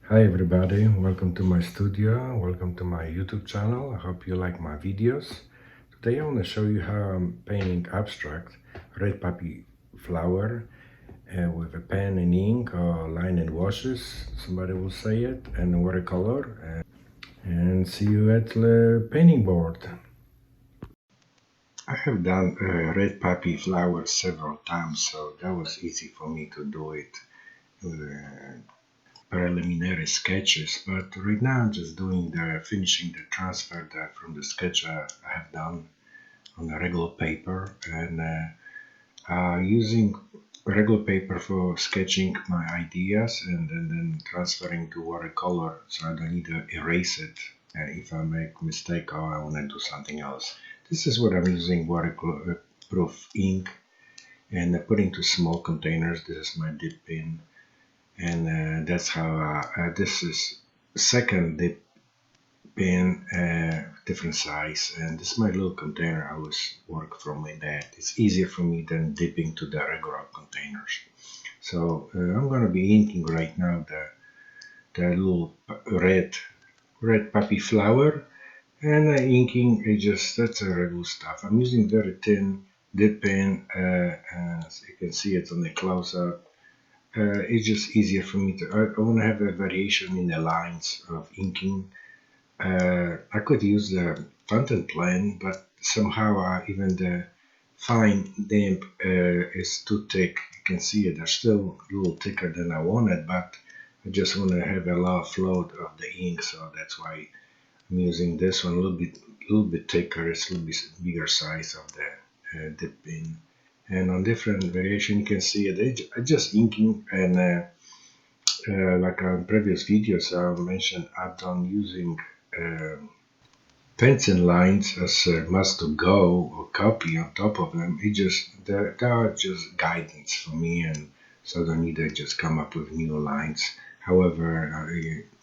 Hi everybody, welcome to my studio, welcome to my YouTube channel. I hope you like my videos. Today I want to show you how I'm painting abstract red poppy flower with a pen and ink or line and washes, somebody will say it, and watercolor. And see you at the painting board. I have done red poppy flowers several times, so that was easy for me to do it with preliminary sketches, but right now I'm just doing the finishing the transfer from the sketch I have done on a regular paper, and using regular paper for sketching my ideas, and then transferring to watercolor so I don't need to erase it if I make mistake or I want to do something else. This is what I'm using, watercolor proof ink, and put into small containers. This is my dip pen, and that's how this is second dip pen, different size, and this is my little container. I always work from my dad. It's easier for me than dipping to the regular containers. So I'm going to be inking right now the little red poppy flower, and inking just that's a regular stuff. I'm using very thin dip pen, as you can see it on the close-up. It's just easier for me to. I want to have a variation in the lines of inking. I could use the fountain pen, but somehow even the fine damp is too thick. You can see it. They're still a little thicker than I wanted, but I just want to have a lot of flow of the ink, so that's why I'm using this one a little bit thicker. It's a little bit bigger size of the dip pen. And on different variation, you can see it. I just inking, and like on previous videos, I mentioned I've done using pencil lines as a must to go or copy on top of them. It just they are just guidance for me, and so I don't need to just come up with new lines. However,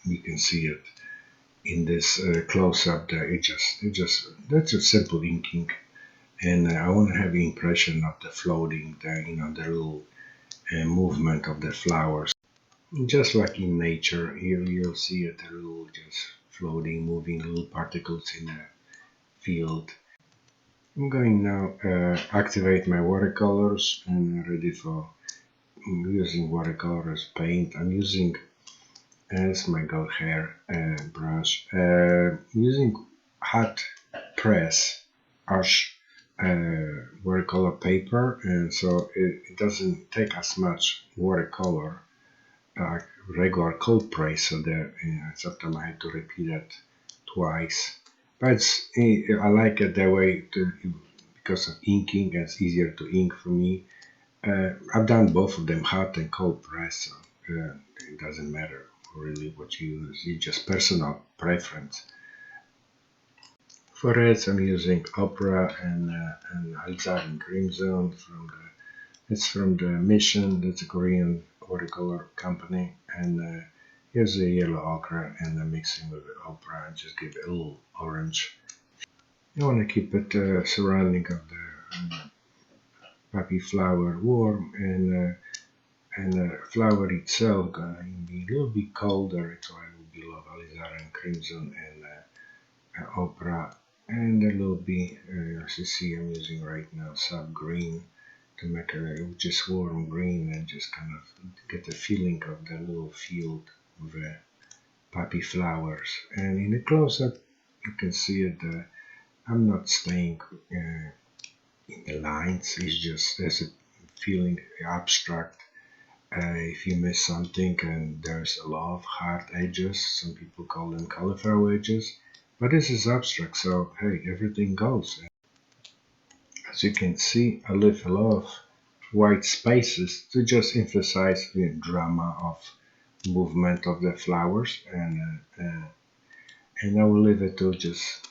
you can see it in this close up. There, it just that's just simple inking, and I want to have the impression of the floating, the little movement of the flowers. Just like in nature, here you'll see it a little just floating, moving little particles in the field. I'm going now activate my watercolors and ready for using watercolors paint. I'm using as my gold hair brush, using hot press ash watercolor paper, and so it doesn't take as much watercolor regular cold press, so that sometimes I have to repeat it twice. But I like it that way because of inking. It's easier to ink for me. I've done both of them, hot and cold press, so it doesn't matter really what you use. It's just personal preference. For reds, I'm using Opera and Alizarin Crimson it's from the Mission. That's a Korean watercolor company, and here's the yellow ochre, and I'm mixing with the opera and just give it a little orange. You want to keep it surrounding of the poppy flower warm, and the flower itself going to be a little bit colder. That's why it will be love alizarin crimson and opera, and a little bit as you see I'm using right now sub green to make just warm green, and just kind of get the feeling of the little field of the poppy flowers. And in the close-up you can see it. I'm not staying in the lines. It's just there's a feeling abstract. If you miss something, and there's a lot of hard edges, some people call them cauliflower edges, but this is abstract, so hey, everything goes. As you can see, I leave a lot of white spaces to just emphasize the drama of movement of the flowers, and I will leave it to just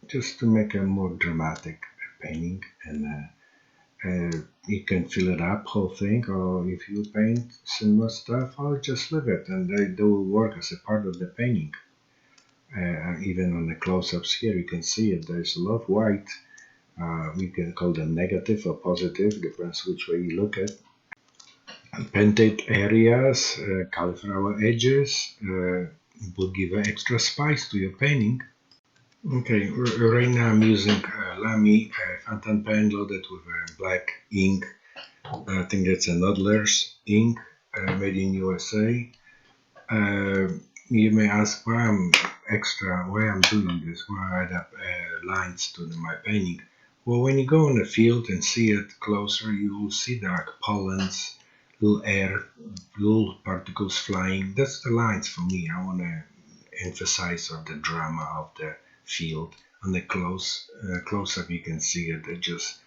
to make a more dramatic painting, and you can fill it up whole thing, or if you paint similar stuff, I'll just leave it, and they will work as a part of the painting. Even on the close-ups here, you can see it. There's a lot of white. We can call them negative or positive, depends which way you look at. painted areas, cauliflower edges, will give an extra spice to your painting. Okay, right now I'm using Lamy fountain pen loaded with black ink. I think that's a Noodler's ink, made in USA. Uh, you may ask why I'm doing this, why I add up lines to my painting. Well, when you go in the field and see it closer, you will see there are pollens, little air, little particles flying. That's the lines for me. I want to emphasize of the drama of the field. On the close up, you can see it. It just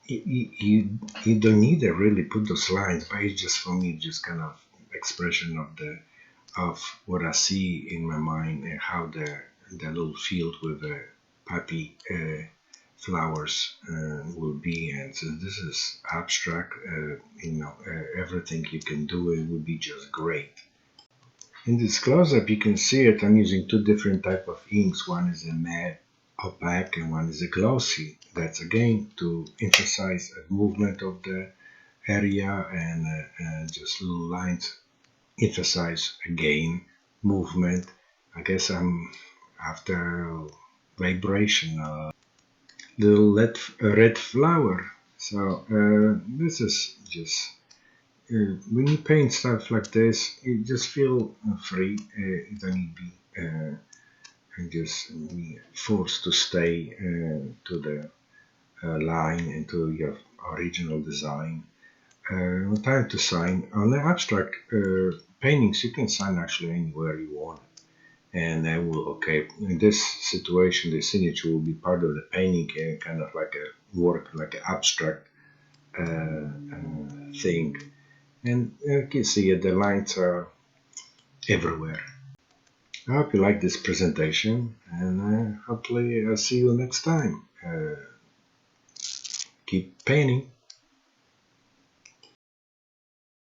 you don't need to really put those lines, but it's just for me, just kind of expression of what I see in my mind and how the little field with the poppy flowers will be. And so this is abstract. Everything you can do it would be just great. In this close-up, you can see it. I'm using two different type of inks. One is a matte opaque and one is a glossy. That's again to emphasize the movement of the area and just little lines emphasize again movement. I guess I'm after vibration, little red flower. So this is just when you paint stuff like this, you just feel free. You don't need to be just forced to stay to the line and to your original design. Time to sign. On the abstract paintings, you can sign actually anywhere you want. And I will, okay, in this situation, the signature will be part of the painting and kind of like a work, like an abstract thing. And you can see the lines are everywhere. I hope you like this presentation, and hopefully I'll see you next time. Keep painting.